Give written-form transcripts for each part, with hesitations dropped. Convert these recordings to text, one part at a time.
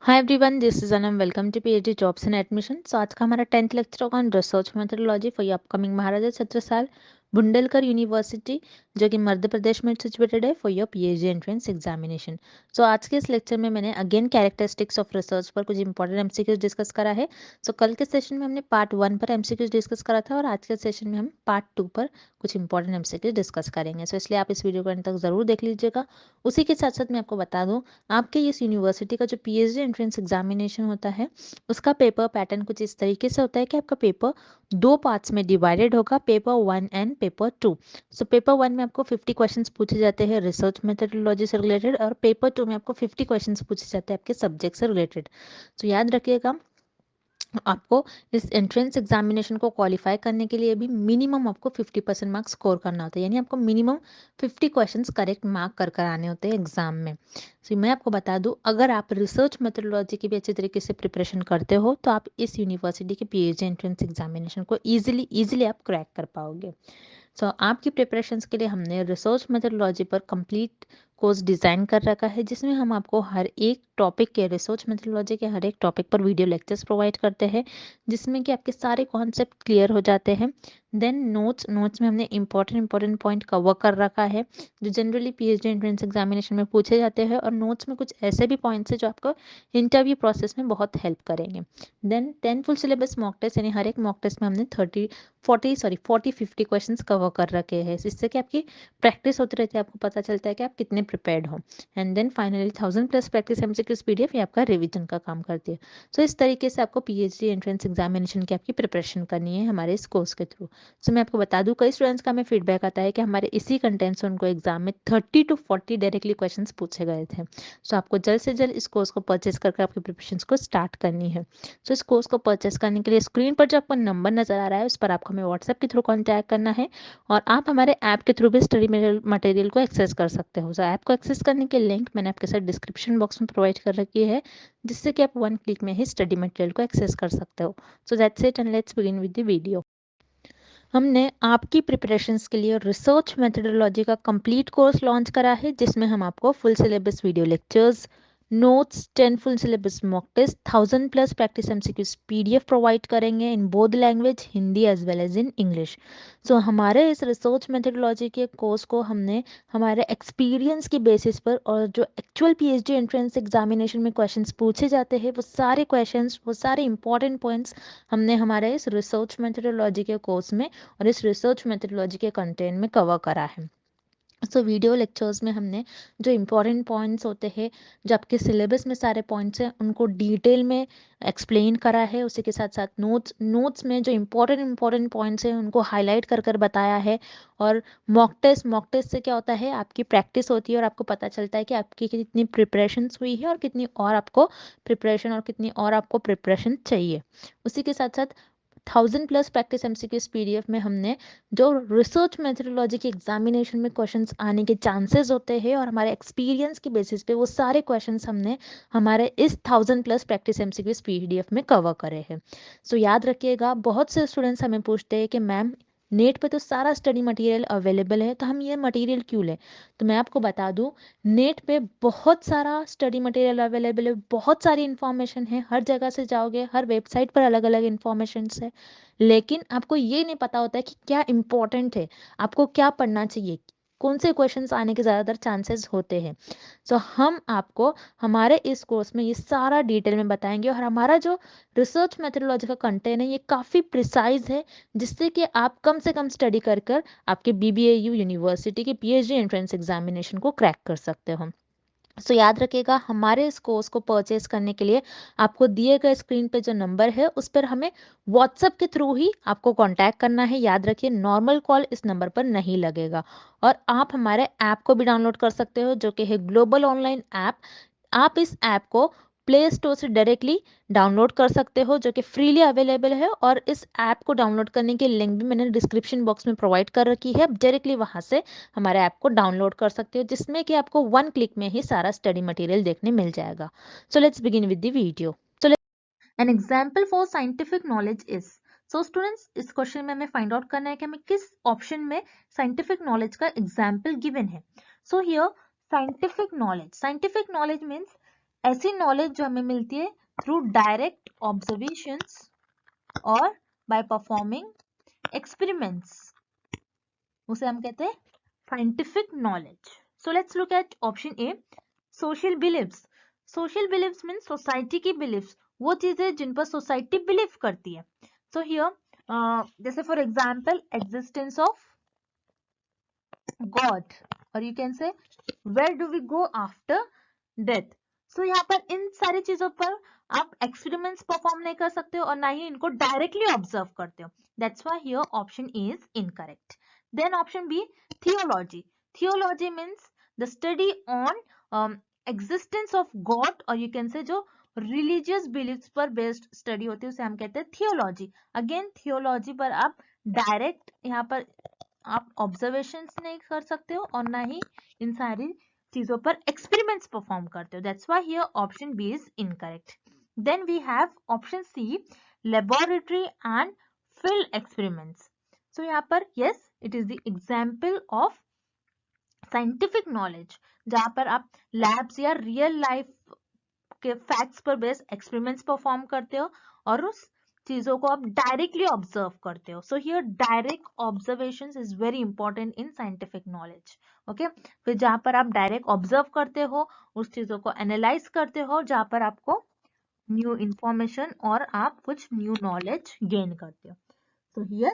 Hi everyone, this is Anam. Welcome to PhD jobs and admission. So आज का हमारा 10th lecture होगा on research methodology for upcoming Maharaja Chhatrasal Bundelkhand university, जो कि मध्य प्रदेश में सिचुएटेड है, for your PhD entrance examination. So आज के इस लेक्चर में मैंने अगेन कैरेक्टरिस्टिक्स ऑफ रिसर्च पर कुछ इंपॉर्टेंट एमसीक्यूज डिस्कस करा है। सो कल के सेशन में हमने पार्ट 1 पर एमसीक्यूज डिस्कस करा था और आज के सेशन में हम पार्ट 2 पर कुछ इंपॉर्टेंट एमसीक्यूज डिस्कस करेंगे। सो इसलिए आप इस वीडियो को अंत तक जरूर देख लीजिएगा। उसी के साथ साथ मैं आपको बता दूं, आपके इस यूनिवर्सिटी का जो पीएचडी एंट्रेंस एग्जामिनेशन होता है, उसका पेपर पैटर्न कुछ इस तरीके से होता है कि आपका पेपर दो पार्ट्स में डिवाइडेड होगा, paper 1 and paper 2। So paper 1 में आपको 50 क्वेश्चंस पूछे जाते हैं रिसर्च मेथोडोलॉजी से रिलेटेड, और पेपर 2 में आपको 50 क्वेश्चंस पूछे जाते हैं आपके सब्जेक्ट से रिलेटेड। सो याद रखिएगा, आपको इस एंट्रेंस एग्जामिनेशन को क्वालिफाई करने के लिए भी मिनिमम आपको 50% मार्क्स स्कोर करना होता है, यानी आपको मिनिमम 50 क्वेश्चंस करेक्ट मार्क कर आने होते हैं एग्जाम में। सो मैं आपको बता दूं, अगर आप रिसर्च मेथोडोलॉजी की भी अच्छी तरीके से प्रिपरेशन करते हो तो आप इस यूनिवर्सिटी के पीएचडी एंट्रेंस एग्जामिनेशन को ईजिली आप क्रैक कर पाओगे। सो आपकी प्रिपरेशंस के लिए हमने रिसर्च मेथोडोलॉजी पर कंप्लीट कोर्स डिज़ाइन कर रखा है, जिसमें हम आपको हर एक टॉपिक के, रिसर्च मेथोडोलॉजी के हर एक टॉपिक पर वीडियो लेक्चर्स प्रोवाइड करते हैं, जिसमें कि आपके सारे कॉन्सेप्ट क्लियर हो जाते हैं। देन नोट्स में हमने इंपॉर्टेंट पॉइंट कवर कर रखा है, जो जनरली पीएचडी एंट्रेंस एग्जामिनेशन में पूछे जाते हैं, और नोट्स में कुछ ऐसे भी पॉइंट्स हैं जो आपको इंटरव्यू प्रोसेस में बहुत हेल्प करेंगे। Then 10 full syllabus mock test, यानी हर एक मॉक टेस्ट में हमने 40-50 क्वेश्चंस कवर कर रखे हैं, इससे कि आपकी प्रैक्टिस होती रहती है, आपको पता चलता है कि आप कितने प्रिपेयर्ड हो। And then finally 1000+ practice MCQs PDF, ये आपका रिवीजन का काम करती है। सो इस तरीके से आपको पीएचडी एंट्रेंस एग्जामिनेशन की आपकी प्रिपरेशन करनी है हमारे इस कोर्स के थ्रू। सो मैं आपको बता दूं, कई स्टूडेंट्स का हमें फीडबैक आता है कि हमारे इसी कंटेंट से उनको एग्जाम में 30 to 40 डायरेक्टली क्वेश्चन पूछे गए थे। सो आपको जल्द से जल्द इस कोर्स को परचेज करके आपकी प्रिपरेशन को स्टार्ट करनी है। सो इस कोर्स को परचेस करने के लिए स्क्रीन पर जो आपको नंबर नजर आ रहा है, उस पर आपको हमें व्हाट्सएप के थ्रू कॉन्टैक्ट करना है, और आप हमारे ऐप के थ्रू भी स्टडी मटेरियल को एक्सेस कर सकते हो। सो ऐप को एक्सेस करने की लिंक मैंने आपके साथ डिस्क्रिप्शन बॉक्स में प्रोवाइड कर रखी है, जिससे कि आप 1 क्लिक में ही स्टडी मटेरियल को एक्सेस कर सकते हो। So that's it, and let's begin with the video. हमने आपकी प्रिपरेशंस के लिए रिसर्च मेथोडोलॉजी का कंप्लीट कोर्स लॉन्च करा है, जिसमें हम आपको full syllabus video lectures, notes, 10 full syllabus mock test, 1000+ practice MCQs PDF provide करेंगे in both language, Hindi as well as in English. So हमारे इस रिसर्च मेथोडोलॉजी के कोर्स को हमने हमारे एक्सपीरियंस की बेसिस पर, और जो एक्चुअल पीएचडी एंट्रेंस एग्जामिनेशन में क्वेश्चंस पूछे जाते हैं, वो सारे क्वेश्चंस, वो सारे इंपॉर्टेंट पॉइंट्स हमने हमारे इस रिसर्च मेथोडोलॉजी के कोर्स में और इस रिसर्च मेथोडोलॉजी के कंटेंट में कवर करा है। सो वीडियो लेक्चर्स में हमने जो इम्पोर्टेंट पॉइंट्स होते हैं, जो आपके सिलेबस में सारे पॉइंट्स हैं, उनको डिटेल में एक्सप्लेन करा है। उसी के साथ साथ नोट्स में जो इम्पोर्टेंट पॉइंट्स हैं, उनको हाईलाइट कर बताया है। और मॉक टेस्ट से क्या होता है, आपकी प्रैक्टिस होती है और आपको पता चलता है कि आपकी कितनी प्रिपरेशंस हुई है और कितनी और आपको प्रिपरेशन चाहिए। उसी के साथ साथ 1000+ प्रैक्टिस एमसीक्यूज पीडीएफ में हमने जो रिसर्च मेथोडोलॉजी के एग्जामिनेशन में क्वेश्चंस आने के चांसेस होते हैं, और हमारे एक्सपीरियंस की बेसिस पे वो सारे क्वेश्चंस हमने हमारे इस 1000+ प्रैक्टिस एमसीक्यूज पीडीएफ में कवर करे हैं। सो याद रखिएगा, बहुत से स्टूडेंट्स हमें पूछते हैं कि मैम, नेट पे तो सारा स्टडी मटेरियल अवेलेबल है, तो हम ये मटेरियल क्यों लें? तो मैं आपको बता दूं, नेट पे बहुत सारा स्टडी मटेरियल अवेलेबल है, बहुत सारी इन्फॉर्मेशन है, हर जगह से जाओगे हर वेबसाइट पर अलग अलग इन्फॉर्मेशन है, लेकिन आपको ये नहीं पता होता है कि क्या इम्पोर्टेंट है, आपको क्या पढ़ना चाहिए, कौन से क्वेश्चंस आने के ज़्यादातर चांसेस होते हैं। सो हम आपको हमारे इस कोर्स में ये सारा डिटेल में बताएंगे, और हमारा जो रिसर्च मेथोडोलॉजी का कंटेंट है, ये काफ़ी प्रिसाइज है, जिससे कि आप कम से कम स्टडी कर कर आपके बीबीएयू यूनिवर्सिटी के पीएचडी एंट्रेंस एग्जामिनेशन को क्रैक कर सकते हो। सो याद रखिएगा, हमारे इस कोर्स को परचेज करने के लिए आपको दिए गए स्क्रीन पे जो नंबर है, उस पर हमें व्हाट्सएप के थ्रू ही आपको कांटेक्ट करना है। याद रखिए, नॉर्मल कॉल इस नंबर पर नहीं लगेगा। और आप हमारे ऐप को भी डाउनलोड कर सकते हो, जो कि है ग्लोबल ऑनलाइन ऐप। आप इस ऐप को प्ले स्टोर से डायरेक्टली डाउनलोड कर सकते हो, जो कि फ्रीली अवेलेबल है, और इस ऐप को डाउनलोड करने की लिंक भी मैंने डिस्क्रिप्शन बॉक्स में प्रोवाइड कर रखी है। डायरेक्टली वहां से हमारे ऐप को डाउनलोड कर सकते हो, जिसमें कि आपको 1 क्लिक में ही सारा स्टडी मटेरियल देखने मिल जाएगा। So let's begin with the video. An example for scientific knowledge is. So students, इस क्वेश्चन में हमें फाइंड आउट करना है कि हमें किस ऑप्शन में साइंटिफिक नॉलेज का एग्जाम्पल गिवन है। So here scientific knowledge means ऐसी नॉलेज जो हमें मिलती है थ्रू डायरेक्ट ऑब्जर्वेशंस और बाय परफॉर्मिंग एक्सपेरिमेंट्स, उसे हम कहते हैं scientific knowledge. So let's look at option A, social believes. Social believes mean society की बिलीव्स, वो चीजें जिन पर सोसाइटी बिलीव करती है. सो हियर जैसे for example existence of God, और you can say where do we go after death. So यहाँ पर इन सारी चीजों पर आप एक्सपेरिमेंट्स परफॉर्म नहीं कर सकते हो और ना ही इनको डायरेक्टली ऑब्जर्व करते हो. That's why here option A is incorrect. Then option B, theology. Theology means the study on existence of God, और यू कैन से जो रिलीजियस बिलीव्स पर बेस्ड स्टडी होती है उसे हम कहते हैं थियोलॉजी. अगेन थियोलॉजी पर आप डायरेक्ट यहाँ पर आप ऑब्जर्वेशंस नहीं कर सकते हो और ना ही इन सारी चीजों पर एक्सपेरिमेंट्स परफॉर्म करते हो. That's why here option B is incorrect. Then we have option C, laboratory and field experiments. So यहाँ पर yes, it is the example of scientific knowledge जहां पर आप लैब्स या रियल लाइफ के फैक्ट्स पर बेस्ड एक्सपेरिमेंट्स परफॉर्म करते हो और उस चीजों को आप डायरेक्टली ऑब्जर्व करते हो. So here direct observation is very important in scientific knowledge. Okay, फिर जहां पर आप डायरेक्ट ऑब्जर्व करते हो, उस चीजों को एनालाइज करते हो, जहां पर आपको न्यू इंफॉर्मेशन और आप कुछ न्यू नॉलेज गेन करते हो. सो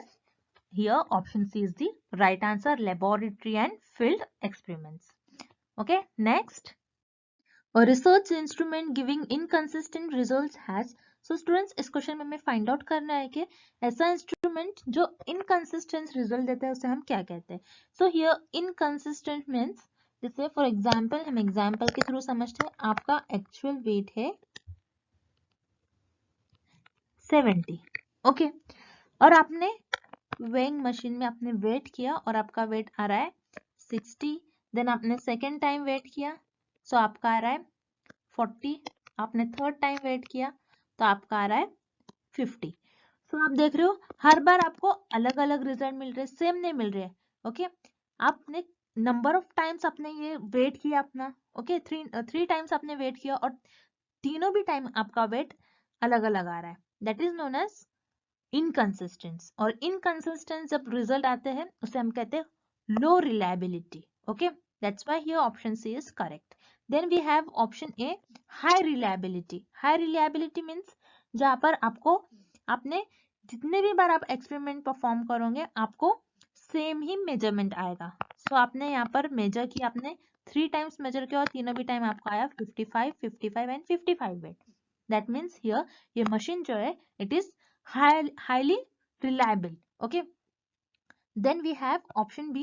here option C is the right answer, laboratory and field experiments. Okay, next, a research instrument giving inconsistent results has. So students, इस क्वेश्चन में हमें फाइंड आउट करना है कि ऐसा इंस्ट्रूमेंट जो इनकंसिस्टेंट रिजल्ट देता है उसे हम क्या कहते हैं. सो हियर इनकंसिस्टेंट मीन्स, जैसे फॉर एग्जांपल हम एग्जांपल के थ्रू समझते हैं. आपका एक्चुअल वेट है 70, ओके, और आपने वेइंग मशीन में आपने वेट किया और आपका वेट आ रहा है 60. देन आपने सेकेंड टाइम वेट किया, सो आपका आ रहा है 40. आपने थर्ड टाइम वेट किया तो आपका आ रहा है 50. सो आप देख रहे हो हर बार आपको अलग अलग रिजल्ट मिल रहे हैं, सेम नहीं मिल रहे हैं. ओके, आपने नंबर ऑफ टाइम्स आपने ये वेट किया अपना, ओके, थ्री टाइम्स आपने वेट किया और तीनों भी टाइम आपका वेट अलग अलग आ रहा है. That is known as inconsistence. और इनकंसिस्टेंस जब रिजल्ट आते हैं उसे हम कहते हैं low reliability. Okay, that's why here option C is correct. Then we have option A, high reliability. High reliability means जहां पर आपको आपने जितने भी बार आप एक्सपेरिमेंट परफॉर्म करोगे आपको सेम ही मेजरमेंट आएगा. सो आपने यहाँ पर मेजर किया, आपने 3 टाइम्स मेजर किया और तीनों भी टाइम आपका आया 55, 55 and 55 weight. That means here ये मशीन जो है it is highly reliable. Okay, then we have option B,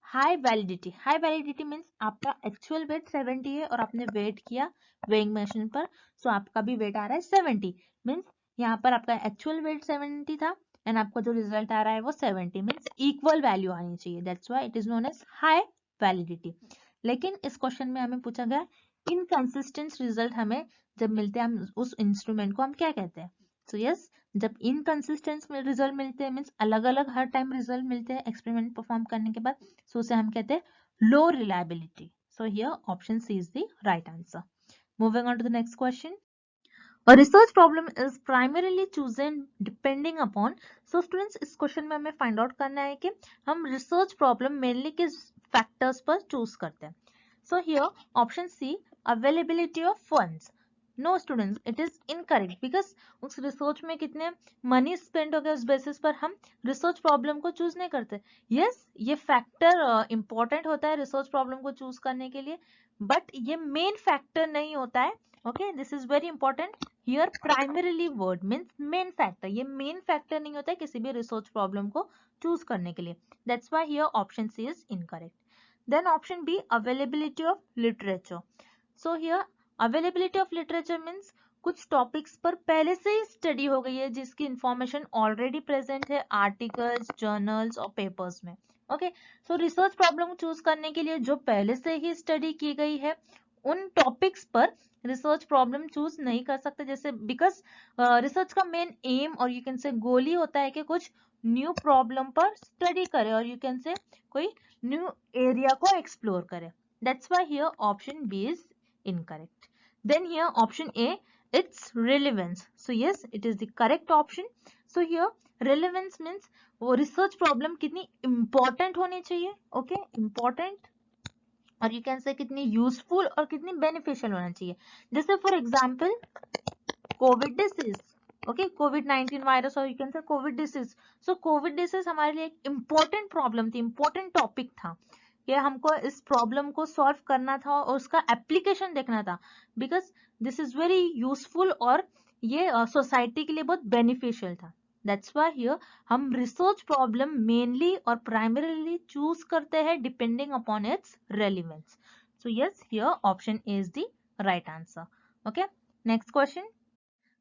high validity. High validity means आपका actual weight 70 है और आपने वेट किया weighing machine पर, so आपका भी वेट आ रहा है 70. मीन्स यहाँ पर आपका एक्चुअल वेट 70 था एंड आपका जो रिजल्ट आ रहा है वो 70. मीन्स इक्वल वैल्यू आनी चाहिए. That's why it is known as high validity. लेकिन इस क्वेश्चन में हमें पूछा गया इनकंसिस्टेंट रिजल्ट हमें जब मिलते हैं हम उस इंस्ट्रूमेंट को हम क्या कहते हैं. सो यस, जब इनकंसिस्टेंट रिजल्ट मिलते हैं मीन्स अलग अलग हर टाइम रिजल्ट मिलते हैं एक्सपेरिमेंट परफॉर्म करने के बाद, सो उसे हम कहते हैं low reliability. So here option C is the right answer. Moving on to the next question. A research problem is primarily chosen depending upon. So students, इस क्वेश्चन में हमें फाइंड आउट करना है कि हम रिसर्च प्रॉब्लम मेनली किस factors पर choose करते हैं. So here option C, availability of funds. No students, it is incorrect because उस रिसर्च में कितने मनी स्पेंड हो गया उस बेसिस पर हम रिसर्च प्रॉब्लम को चूज नहीं करते. यस, ये फैक्टर इंपॉर्टेंट होता है रिसर्च प्रॉब्लम को चूज करने के लिए, बट ये मेन फैक्टर नहीं होता है. Okay, this is very important. Here primarily word means main factor. ये मेन फैक्टर नहीं होता है किसी भी रिसर्च प्रॉब्लम को चूज करने के लिए. That's why here option C is incorrect. Then option B, availability of literature. So here availability of literature means कुछ टॉपिक्स पर पहले से ही स्टडी हो गई है जिसकी इंफॉर्मेशन ऑलरेडी प्रेजेंट है आर्टिकल्स, जर्नल्स और पेपर्स में. Okay, so research problem choose करने के लिए जो पहले से ही स्टडी की गई है उन टॉपिक्स पर रिसर्च प्रॉब्लम चूज नहीं कर सकते. जैसे बिकॉज रिसर्च का मेन एम और यू कैन से गोल ही होता है कि कुछ न्यू प्रॉब्लम पर स्टडी करे और यू कैन से कोई न्यू एरिया को एक्सप्लोर करे. That's why here option B is incorrect. Then here option A, it's relevance. So yes, it is the correct option. So here relevance means वो research problem कितनी important होनी चाहिए, okay, important, और you can say कितनी useful और कितनी beneficial होना चाहिए. जैसे for example Covid disease, okay, कोविड-19 वायरस, और you can say Covid disease. So Covid disease हमारे लिए एक इम्पोर्टेंट प्रॉब्लम थी, इम्पोर्टेंट टॉपिक था कि हमको इस प्रॉब्लम को सॉल्व करना था और उसका एप्लीकेशन देखना था, because this is very useful और ये सोसाइटी के लिए बहुत बेनिफिशियल था. दैट्स व्हाई हियर हम रिसर्च प्रॉब्लम मेनली और प्राइमरीली चूज करते हैं depending upon its relevance. So yes, here option A is the right answer. Okay, next question.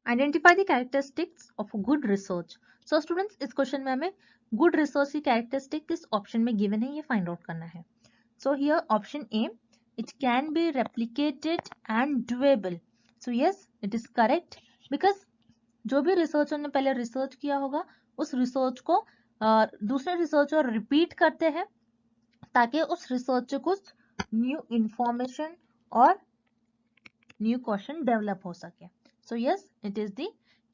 Identify the characteristics of good research. So students, इस question में हमें good research की characteristic किस option में given है ये फाइंड आउट करना है. So here option A, it can be replicated and doable. So yes, it is correct, because जो भी रिसर्चर ने पहले रिसर्च किया होगा उस रिसर्च को दूसरे रिसर्चर रिपीट करते हैं ताकि उस रिसर्च से कुछ न्यू इंफॉर्मेशन और न्यू क्वेश्चन डेवलप हो सके. So yes, it is the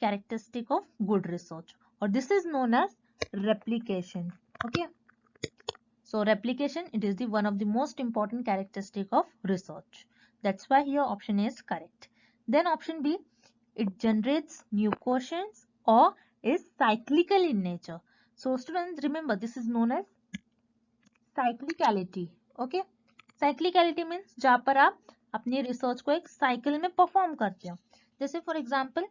characteristic of good research, or this is known as replication. Okay, so replication, it is the one of the most important characteristic of research. That's why here option A is correct. Then option B, it generates new questions or is cyclical in nature. So students, remember this is known as cyclicality. Okay, cyclicality means जहाँ पर आप अपनी research को एक cycle में perform करते हो. जैसे फॉर एग्जाम्पल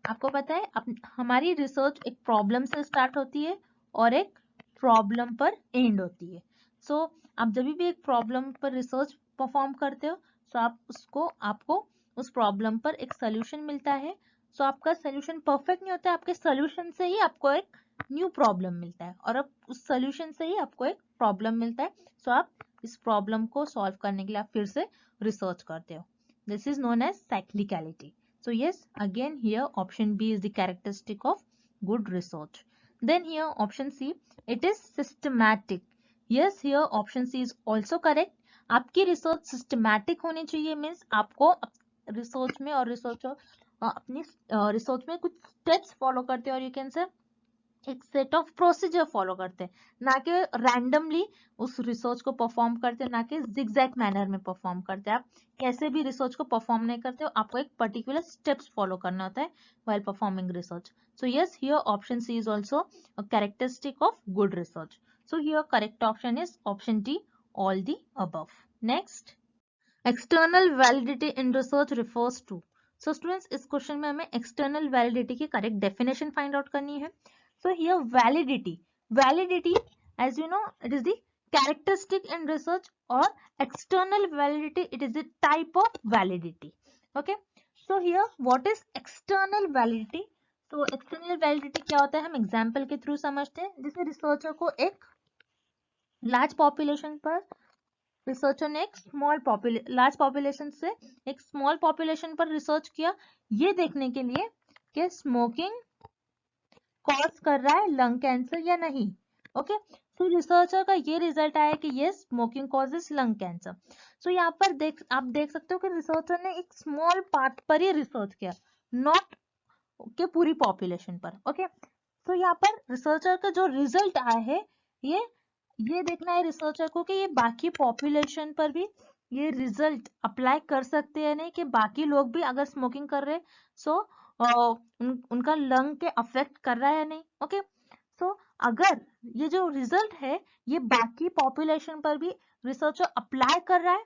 आपको पता है हमारी रिसर्च एक प्रॉब्लम से स्टार्ट होती है और एक प्रॉब्लम पर एंड होती है. सो आप जब भी एक प्रॉब्लम पर रिसर्च परफॉर्म करते हो तो आपको उस प्रॉब्लम पर एक सोल्यूशन मिलता है. सो आपका सोल्यूशन परफेक्ट नहीं होता है, आपके सोल्यूशन से ही आपको एक न्यू प्रॉब्लम मिलता है और अब उस सोल्यूशन से ही आपको एक प्रॉब्लम मिलता है. सो आप इस प्रॉब्लम को सॉल्व करने के लिए आप फिर से रिसर्च करते हो. This is known as cyclicality. So yes, again here option B is the characteristic of good research. Then here option C, it is systematic. Yes, here option C is also correct. आपकी research systematic होनी चाहिए, means आपको research में और अपनी research में कुछ steps follow करते हैं और यू कैन से एक सेट ऑफ प्रोसीजर फॉलो करते हैं, ना कि रैंडमली उस रिसर्च को परफॉर्म करते हैं, ना कि जिगजैग मैनर में परफॉर्म करते हैं. आप कैसे भी रिसर्च को परफॉर्म नहीं करते हो, आपको एक पर्टिकुलर स्टेप्स फॉलो करना होता है while performing research. So yes, here option C is also a characteristic of good research. So here correct option is option D, all the above. Next, external validity in research refers to. So students, इस question में हमें external validity की correct definition find out करनी है. So here validity, as you know, it is the characteristic in research, or external validity, it is the type of validity. Okay, so here what is external validity? So external validity क्या होता है हम example के through समझते हैं. जैसे researcher को एक लार्ज पॉपुलेशन पर रिसर्चर ने एक लार्ज पॉपुलेशन से एक स्मॉल पॉपुलेशन पर रिसर्च किया, ये देखने के लिए कि स्मोकिंग कॉज कर रहा है लंग कैंसर या नहीं. ओके, सो रिसर्चर का ये रिजल्ट आया कि ये स्मोकिंग कॉजेस लंग कैंसर. सो यहाँ पर आप देख सकते हो कि रिसर्चर ने एक स्मॉल पार्ट पर ही रिसर्च किया, नॉट के पूरी पॉपुलेशन पर. ओके, सो यहाँ पर रिसर्चर का जो रिजल्ट आया है ये देखना है रिसर्चर को कि ये बाकी पॉपुलेशन पर भी ये रिजल्ट अप्लाई कर सकते हैं नहीं, कि बाकी लोग भी अगर स्मोकिंग कर रहे सो उनका लंग के अफेक्ट कर रहा है या नहीं. ओके, सो अगर ये जो रिजल्ट है ये बाकी पॉपुलेशन पर भी रिसर्चर अप्लाई कर रहा है,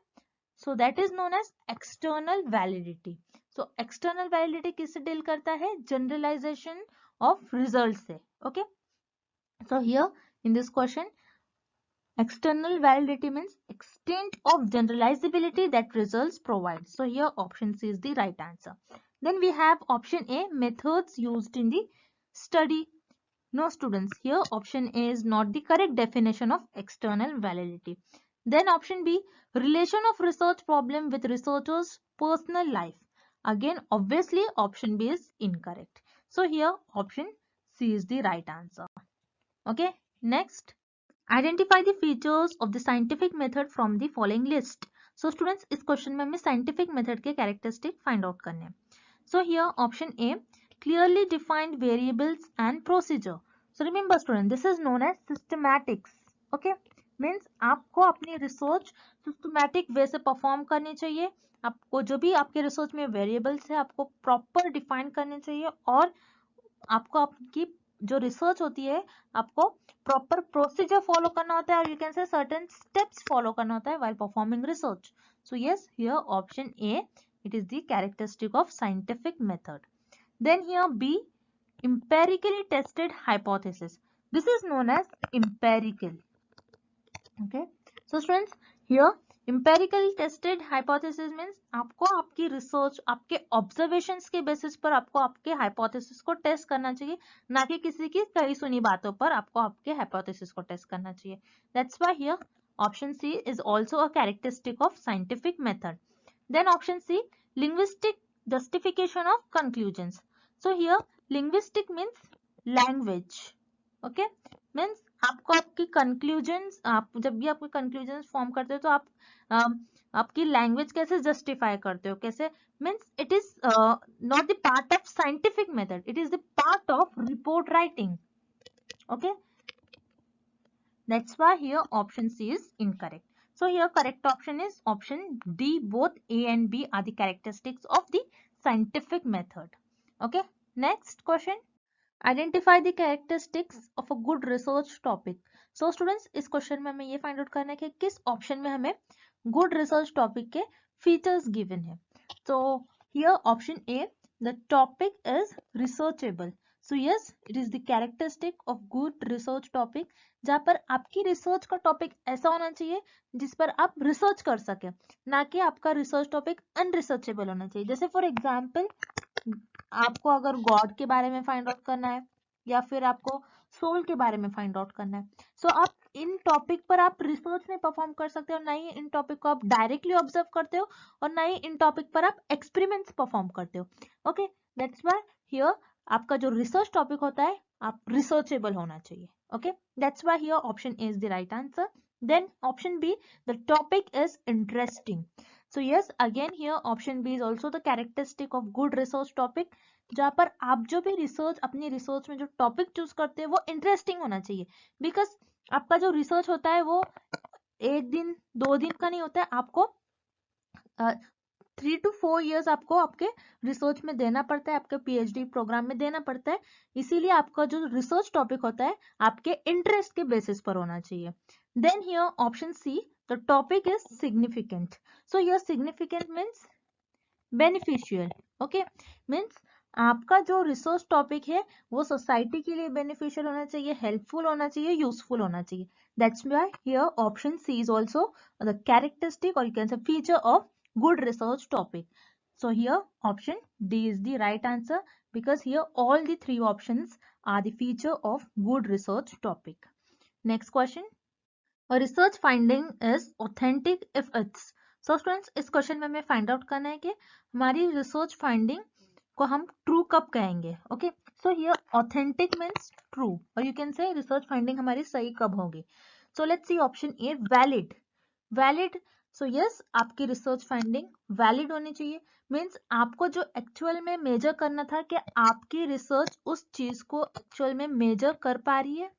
so that is known as external validity. So external validity किससे डील करता है? जनरलाइजेशन ऑफ रिजल्ट से. Okay, so here in this question external validity means extent of generalizability that results provide. So here option C is the right answer. Then we have option A, methods used in the study. No students, here option A is not the correct definition of external validity. Then option B, relation of research problem with researcher's personal life. Again, obviously option B is incorrect. So here option C is the right answer. Okay, next. Identify the features of the scientific method from the following list. So students इस question में हमें scientific method के characteristic find out करने हैं. So here option A, clearly defined variables and procedure. So remember student, this is known as systematics. Okay, means आपको अपनी research systematic way से perform करनी चाहिए. आपको जो भी आपके रिसर्च में वेरिएबल्स है आपको प्रॉपर डिफाइन करने चाहिए और आपको आपकी जो रिसर्च होती है आपको प्रॉपर प्रोसीजर फॉलो करना होता है और यू कैन से सर्टेन स्टेप्स फॉलो करना होता है while performing research. So yes, here option A, it is the characteristic of scientific method. Then here B, empirically tested hypothesis. This is known as empirical. Okay. So students, here empirically tested hypothesis means आपको आपकी research, आपके observations के basis पर आपको आपके hypothesis को test करना चाहिए, ना कि किसी की कही सुनी बातों पर आपको आपके हाइपोथेसिस को टेस्ट करना चाहिए. That's why here option C is also a characteristic of scientific method. Then option C, linguistic justification of conclusions. So here linguistic means language. Okay, means आपको आपकी कंक्लूजन्स, आप जब भी आपके कंक्लूजन्स फॉर्म करते हो तो आप आपकी लैंग्वेज कैसे जस्टिफाई करते हो, कैसे, means it is not the part of scientific method, it is the part of report writing. Okay, that's why here option C is incorrect. So here correct option is option D. Both A and B are the characteristics of the scientific method. Okay, next question. Identify the characteristics of a good research topic. So students, इस question में हमें ये find out करना है कि किस option में हमें गुड रिसर्च टॉपिक के फीचर्स गिवन है. तो here option A, the topic is researchable. So yes, it is the characteristic of good research topic, जहाँ पर आपकी रिसर्च का टॉपिक ऐसा होना चाहिए जिस पर आप रिसर्च कर सके, ना कि आपका रिसर्च टॉपिक अनरिसर्चेबल होना चाहिए. जैसे फॉर एग्जाम्पल, आपको अगर गॉड के बारे में फाइंड आउट करना है या फिर आपको सोल के बारे में फाइंड आउट करना है, सो आप इन टॉपिक पर आप रिसर्च नहीं परफॉर्म कर सकते हो, ना ही इन टॉपिक को आप डायरेक्टली ऑब्जर्व करते हो और ना ही इन टॉपिक पर आप एक्सपेरिमेंट्स परफॉर्म करते हो. ओके, दैट्स व्हाई हियर आपका जो रिसर्च टॉपिक होता है आप रिसर्चेबल होना चाहिए. Okay, that's why here option A is the right answer. Then option B, the topic is interesting. So yes, again here option B is also the characteristic of good research topic, जहाँ पर आप जो भी research, अपनी research में जो topic choose करते हैं वो इंटरेस्टिंग होना चाहिए. बिकॉज आपका जो रिसर्च होता है वो एक दिन दो दिन का नहीं होता है, आपको 3 to 4 years आपको आपके रिसर्च में देना पड़ता है, आपके PhD प्रोग्राम में देना पड़ता है. इसीलिए आपका जो रिसर्च टॉपिक होता है आपके इंटरेस्ट के बेसिस पर होना चाहिए. Then here option C, the topic is significant. So here significant means beneficial. Okay, means आपका जो रिसर्च टॉपिक है वो सोसाइटी के लिए बेनिफिशियल होना चाहिए, हेल्पफुल होना चाहिए, यूजफुल होना चाहिए. That's why here option C is also the characteristic और you can say feature of good research topic. So here option D is the right answer because here all the three options are the feature of good research topic. Next question. A research finding is authentic if it's. So students, इस question में हमें find out करना है कि हमारी research finding को हम true कब कहेंगे. Okay, so here authentic means true और you can say research finding हमारी सही कब होगी. So let's see option A, valid. Valid, so yes, आपकी रिसर्च फाइंडिंग वैलिड होनी चाहिए. मीन्स आपको जो एक्चुअल में मेजर करना था कि आपकी रिसर्च उस चीज को एक्चुअल में मेजर कर पा रही है.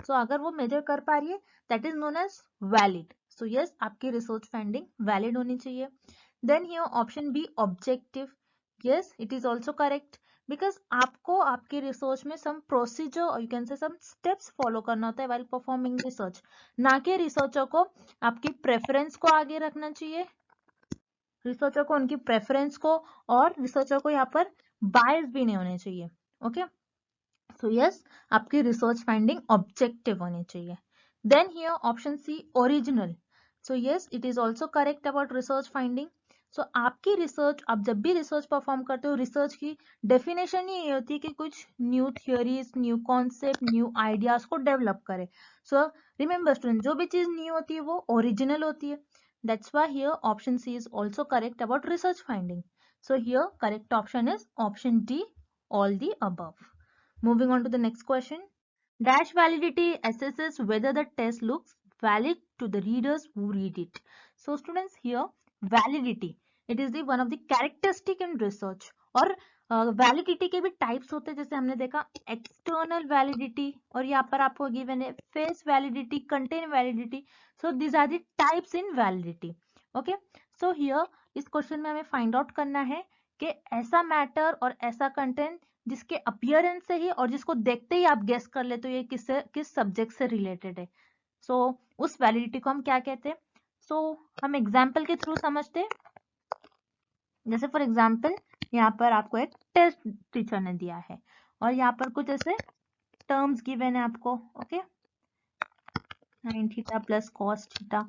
सो अगर वो मेजर कर पा रही है that is known as valid. So yes, आपकी रिसर्च फाइंडिंग वैलिड होनी चाहिए. Then here option B, objective. Yes, it is also correct because आपको आपकी रिसर्च में सम प्रोसीजर और you can say some steps follow करना होता है व्हाइल परफॉर्मिंग रिसर्च, ना कि रिसर्चर को आपकी प्रेफरेंस को आगे रखना चाहिए, रिसर्चर को उनकी प्रेफरेंस को, और रिसर्चर को यहाँ पर बायस भी नहीं होने चाहिए. ओके, सो यस, आपकी रिसर्च फाइंडिंग ऑब्जेक्टिव होनी चाहिए. Then here option C, original. So yes, it is also correct about research finding. So आपकी रिसर्च, आप जब भी रिसर्च परफॉर्म करते हो, रिसर्च की डेफिनेशन ही ये होती है कि कुछ new theories, new concept, new ideas को डेवलप करे. सो रिमेंबर स्टूडेंट, जो भी चीज न्यू होती है वो ओरिजिनल होती है. That's why here option C is also correct about research finding. So here correct option is option D, all the above. Moving on to the next question. Dash validity assesses whether the test looks valid to the readers who read it. So students, here validity, it is the one of the characteristic in research. और validity के भी types होते हैं, जैसे हमने देखा external validity, और यहाँ पर आपको गिवन है face validity, content validity. So this are the types in validity. Okay, so here इस क्वेश्चन में हमें फाइंड आउट करना है कि ऐसा मैटर और ऐसा कंटेंट जिसके अपीयरेंस से ही और जिसको देखते ही आप गेस कर लेते हो ये किस सब्जेक्ट से रिलेटेड है। सो उस वैलिडिटी को हम क्या कहते हैं? सो हम एग्जाम्पल के थ्रू समझते हैं। जैसे फॉर एग्जाम्पल यहाँ पर आपको एक टेस्ट टीचर ने दिया है और यहाँ पर कुछ ऐसे टर्म्स गिवन है आपको। Okay, sine theta plus cos theta.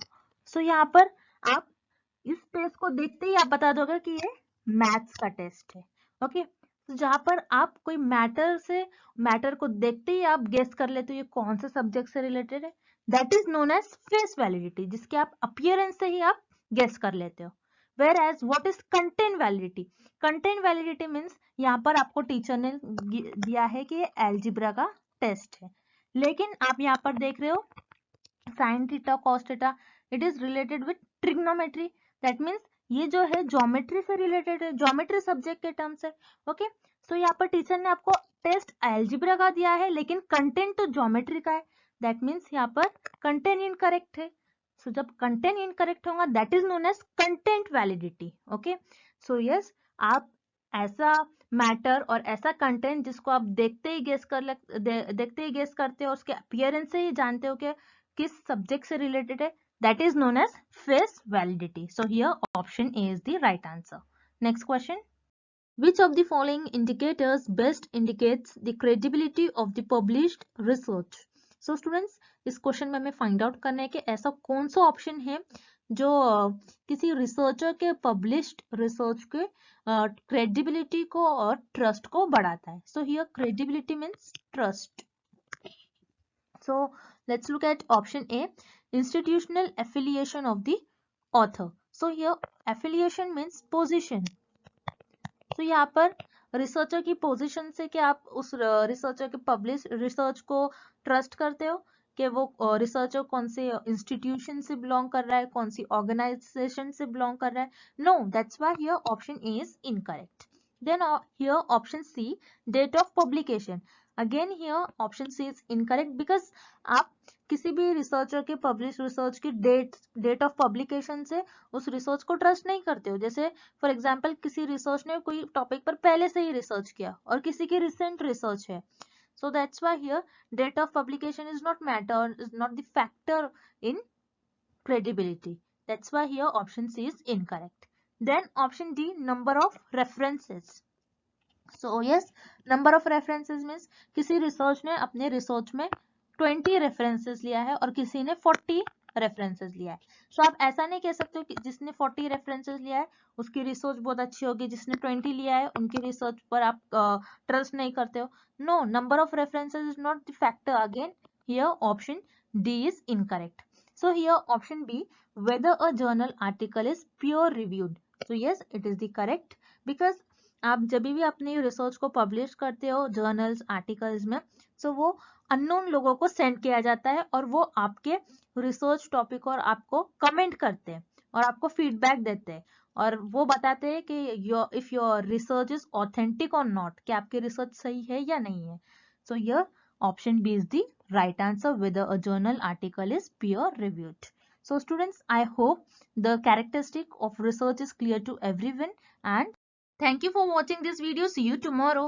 So यहाँ पर आप इस टेस्ट को देखते ही आप बता दोगे कि ये मैथ्स का टेस्ट है। ओके, तो जहां पर आप कोई मैटर को देखते ही आप गेस कर लेते हो ये कौन से सब्जेक्ट से रिलेटेड है, that is known as face validity, जिसके आप अपीयरेंस से ही आप गेस कर लेते हो। Whereas what is content validity? Content validity means यहाँ पर आपको टीचर ने दिया है कि ये एल्जिब्रा का टेस्ट है, लेकिन आप यहाँ पर देख रहे हो sine theta cos theta, it is related with trigonometry, that means ये जो है ज्योमेट्री से रिलेटेड है, ज्योमेट्री सब्जेक्ट के टर्म से। ओके, सो यहाँ पर टीचर ने आपको टेस्ट एल्जिब्रा का दिया है लेकिन कंटेंट तो ज्योमेट्री का है, दैट मीन्स यहाँ पर कंटेंट इनकरेक्ट है। सो जब कंटेंट इनकरेक्ट होगा that is known as content validity. Okay, so yes, आप ऐसा मैटर और ऐसा कंटेंट जिसको आप देखते ही गेस करते हो, उसके अपीयरेंस से ही जानते हो कि किस सब्जेक्ट से रिलेटेड है, that is known as face validity. So here option A is the right answer. Next question. Which of the following indicators best indicates the credibility of the published research? So students, इस question में हमें find out करना है कि ऐसा कौन सा option है जो किसी रिसर्चर के पब्लिश्ड रिसर्च के क्रेडिबिलिटी को और ट्रस्ट को बढ़ाता है। So here credibility means trust. So let's look at option A, institutional affiliation of the author. So here affiliation means position. So यहाँ पर रिसर्चर की पोजीशन से कि आप उस रिसर्चर के पब्लिश रिसर्च को ट्रस्ट करते हो कि वो रिसर्चर कौन से इंस्टीट्यूशन से बिलोंग कर रहा है, कौन सी ऑर्गेनाइजेशन से बिलोंग कर रहा है। No, that's why here option A is incorrect. Then here option C, date of publication. Again here option C is incorrect because आप किसी भी रिसर्चर के पब्लिश रिसर्च की डेट ऑफ पब्लिकेशन से उस रिसर्च को ट्रस्ट नहीं करते हो। जैसे फॉर एग्जांपल किसी रिसर्च ने कोई टॉपिक पर पहले से ही रिसर्च किया और किसी की रिसेंट रिसर्च है, so that's why here date of publication is not the factor in credibility. That's why here option C is incorrect. Then option D, number of references. So yes, number of references means किसी research ने अपने research में 20 references लिया है और किसी ने 40 references लिया है। सो आप ऐसा नहीं कह सकते हो कि जिसने 40 रेफरेंसेस लिया है उसकी रिसर्च बहुत अच्छी होगी, जिसने 20 लिया है उनकी रिसर्च पर आप ट्रस्ट नहीं करते हो। No, number of references is not the factor. Again here option D is incorrect. So here option B, whether a journal article is peer reviewed. So yes, it is the correct because आप जब भी अपनी research को publish करते हो journals articles में, सो वो unknown लोगों को सेंड किया जाता है और वो आपके रिसर्च टॉपिक और आपको कमेंट करते हैं और आपको फीडबैक देते हैं और वो बताते हैं कि if your research is authentic और नॉट, कि आपकी रिसर्च सही है या नहीं है। So here option B is the right answer, whether a journal article is peer reviewed. So students, I hope the characteristic of research is clear to everyone, and thank you for watching this video. See you tomorrow.